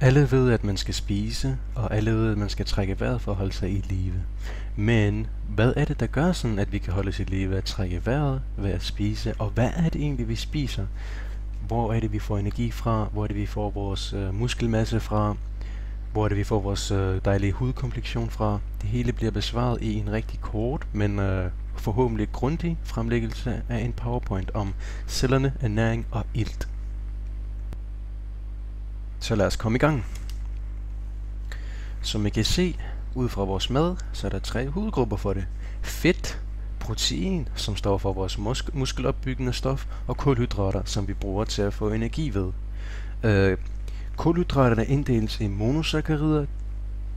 Alle ved, at man skal spise, og alle ved, at man skal trække vejret for at holde sig i live. Men hvad er det, der gør sådan, at vi kan holde os i live? At trække vejret, ved at spise, og hvad er det egentlig, vi spiser? Hvor er det, vi får energi fra? Hvor er det, vi får vores muskelmasse fra? Hvor er det, vi får vores dejlige hudkomplektion fra? Det hele bliver besvaret i en rigtig kort, men forhåbentlig grundig fremlæggelse af en PowerPoint om cellerne, ernæring og ilt. Så lad os komme i gang. Som I kan se, ud fra vores mad, så er der 3 hovedgrupper for det. Fedt, protein, som står for vores muskelopbyggende stof, og kulhydrater, som vi bruger til at få energi ved. Kulhydraterne inddeles i monosakkarider,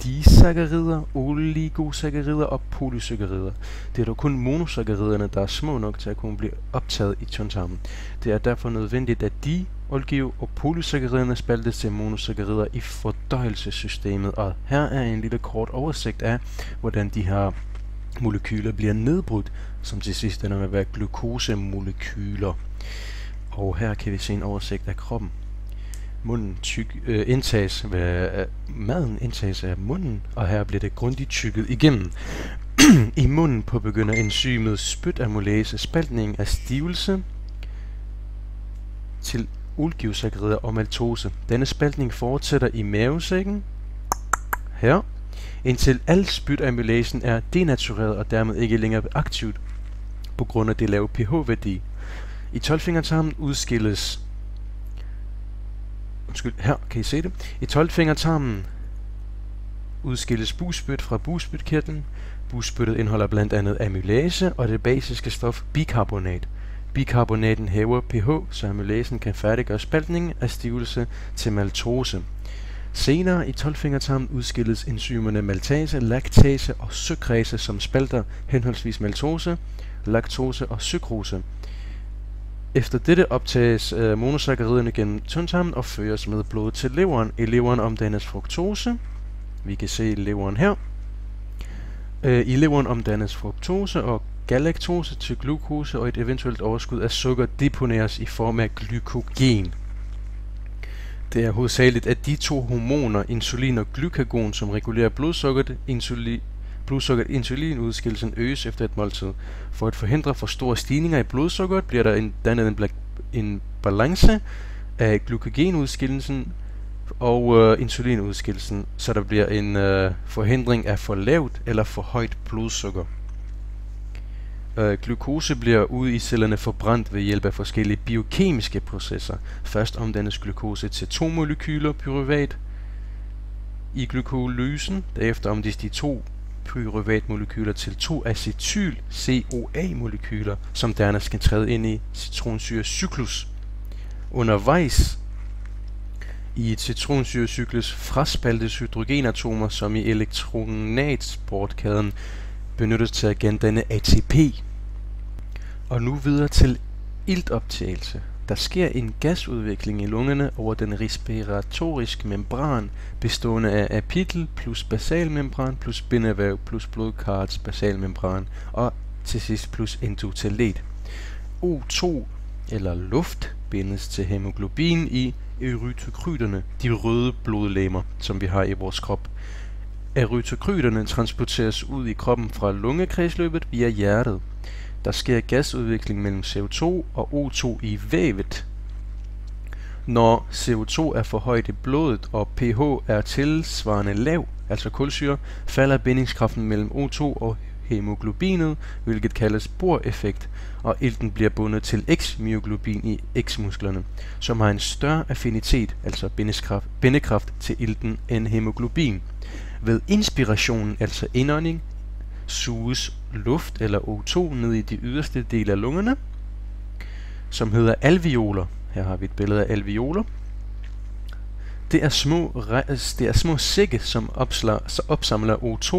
disakkarider, oligosakkarider og polysakkarider. Det er dog kun monosakkariderne, der er små nok til at kunne blive optaget i tyndtarmen. Det er derfor nødvendigt, at olgio og polysakkariderne spaltes til monosakkarider i fordøjelsessystemet, og her er en lille kort oversigt af, hvordan de her molekyler bliver nedbrudt, som til sidst ender med at være glukosemolekyler. Og her kan vi se en oversigt af kroppen. Maden indtages af munden, og her bliver det grundigt tykket igennem. I munden påbegynder enzymet spytamylase spaltning af stivelse til olgiosakkarider og maltose. Denne spaltning fortsætter i mavesækken her, indtil al spytamylasen er denatureret og dermed ikke længere aktivt på grund af det lave pH-værdi. I 12-fingertarmen udskilles her kan I se det. I 12-fingertarmen udskilles bugspyt fra bugspytkirtlen. Bugspyttet indeholder blandt andet amylase og det basiske stof bikarbonat. Bikarbonaten hæver pH, så amylasen kan færdiggøre spaltningen af stivelse til maltose. Senere i 12-fingertarmen udskilles enzymerne maltase, laktase og sukrase, som spalter henholdsvis maltose, laktose og sukrose. Efter dette optages monosakkariderne gennem tyndtarmen og føres med blodet til leveren. I leveren omdannes fruktose. Vi kan se leveren her. I leveren omdannes fruktose og galaktose til glukose, og et eventuelt overskud af sukker deponeres i form af glykogen. Det er hovedsageligt at de 2 hormoner, insulin og glykagon, som regulerer blodsukkeret, insulinudskillelsen øges efter et måltid. For at forhindre for store stigninger i blodsukkeret bliver der dannet en balance af glykogenudskillelsen og insulinudskillelsen, så der bliver en forhindring af for lavt eller for højt blodsukker. Glukose bliver ude i cellerne forbrændt ved hjælp af forskellige biokemiske processer. Først omdannes glukose til 2 molekyler pyruvat i glykolysen. Derefter omdannes de 2 pyruvatmolekyler til 2 acetyl CoA-molekyler, som dernæst skal træde ind i citronsyrecyklus. Undervejs i et citronsyrecyklus fraspaltes hydrogenatomer, som i elektronatsportkæden benyttes til at gendanne ATP. Og nu videre til iltoptagelse. Der sker en gasudvikling i lungerne over den respiratoriske membran, bestående af apitel plus basalmembran plus bindevæv plus blodkarrets basalmembran og til sidst plus endotelet. O2 eller luft bindes til hemoglobin i erytrokryterne, de røde blodlegemer, som vi har i vores krop. Erytrokryterne transporteres ud i kroppen fra lungekredsløbet via hjertet. Der sker gasudvikling mellem CO2 og O2 i vævet. Når CO2 er for højt i blodet og pH er tilsvarende lav, altså kulsyre, falder bindingskraften mellem O2 og hemoglobinet, hvilket kaldes Bohr-effekt, og ilten bliver bundet til X-myoglobin i X-musklerne, som har en større affinitet, altså bindekraft til ilten end hemoglobin. Ved inspirationen, altså indånding, suges luft eller O2 ned i de yderste dele af lungerne, som hedder alveoler. Her har vi et billede af alveoler. Det er små sække, som opsamler O2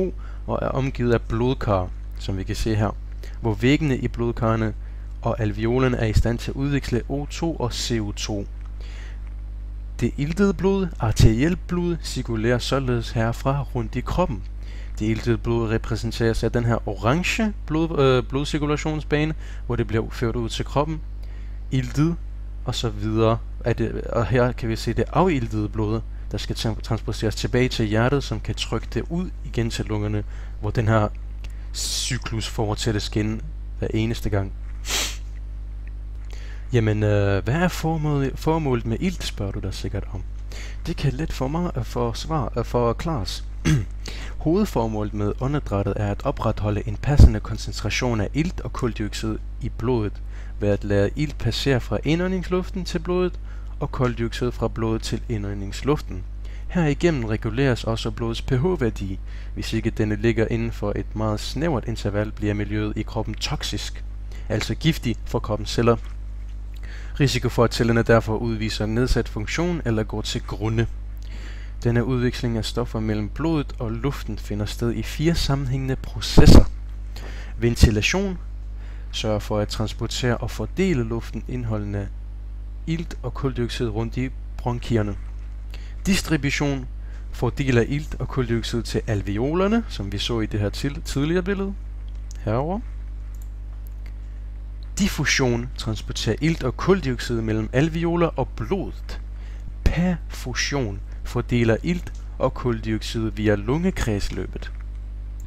og er omgivet af blodkar, som vi kan se her, hvor væggene i blodkarrene og alveolerne er i stand til at udveksle O2 og CO2. Det iltede blod, arterielt blod, cirkulerer således herfra rundt i kroppen. Det iltede blod repræsenteres af den her orange blodcirkulationsbane, hvor det bliver ført ud til kroppen. Iltet og så videre. Og her kan vi se det afiltede blod. der skal transporteres tilbage til hjertet, som kan trykke det ud igen til lungerne, hvor den her cyklus fortsættes igen hver eneste gang. Jamen, hvad er formålet med ilt, spørger du dig sikkert om. Det kan let forklares. Hovedformålet med åndedrættet er at opretholde en passende koncentration af ilt og kuldioxid i blodet, ved at lade ilt passere fra indåndingsluften til blodet og kuldioxid fra blodet til indåndingsluften. Herigennem reguleres også blodets pH-værdi. Hvis ikke denne ligger inden for et meget snævert interval, bliver miljøet i kroppen toksisk, altså giftig for kroppens celler. Risiko for, at cellerne derfor udviser nedsat funktion eller går til grunde. Denne udveksling af stoffer mellem blodet og luften finder sted i 4 sammenhængende processer. Ventilation sørger for at transportere og fordele luften indeholdende ilt og kuldioxid rundt i bronkierne. Distribution fordeler ilt og kuldioxid til alveolerne, som vi så i det her tidligere billede herover. Diffusion transporterer ilt og kuldioxid mellem alveoler og blodet. Perfusion fordeler ilt og kuldioxid via lungekredsløbet.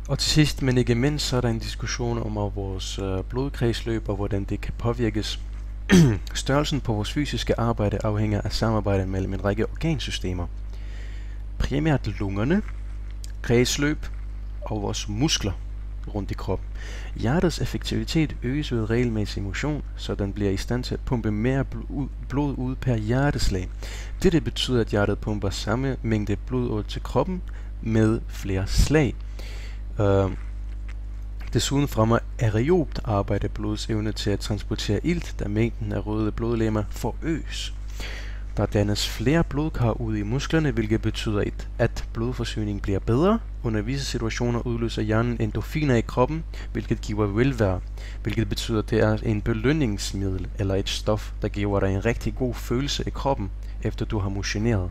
Og til sidst, men ikke mindst, så er der en diskussion om vores blodkredsløb og hvordan det kan påvirkes. Størrelsen på vores fysiske arbejde afhænger af samarbejdet mellem en række organsystemer. Primært lungerne, kredsløb og vores muskler rundt i kroppen. Hjertets effektivitet øges ved regelmæssig motion, så den bliver i stand til at pumpe mere blod ud per hjerteslag. Dette betyder, at hjertet pumper samme mængde blod ud til kroppen med flere slag. Desuden fremmer aerobt arbejde blodets evne til at transportere ilt, da mængden af røde blodlegemer forøges. Der dannes flere blodkar ude i musklerne, hvilket betyder, at blodforsyningen bliver bedre. Under visse situationer udløser hjernen endorfiner i kroppen, hvilket giver velvære, hvilket betyder, at det er en belønningsmiddel eller et stof, der giver dig en rigtig god følelse i kroppen, efter du har motioneret.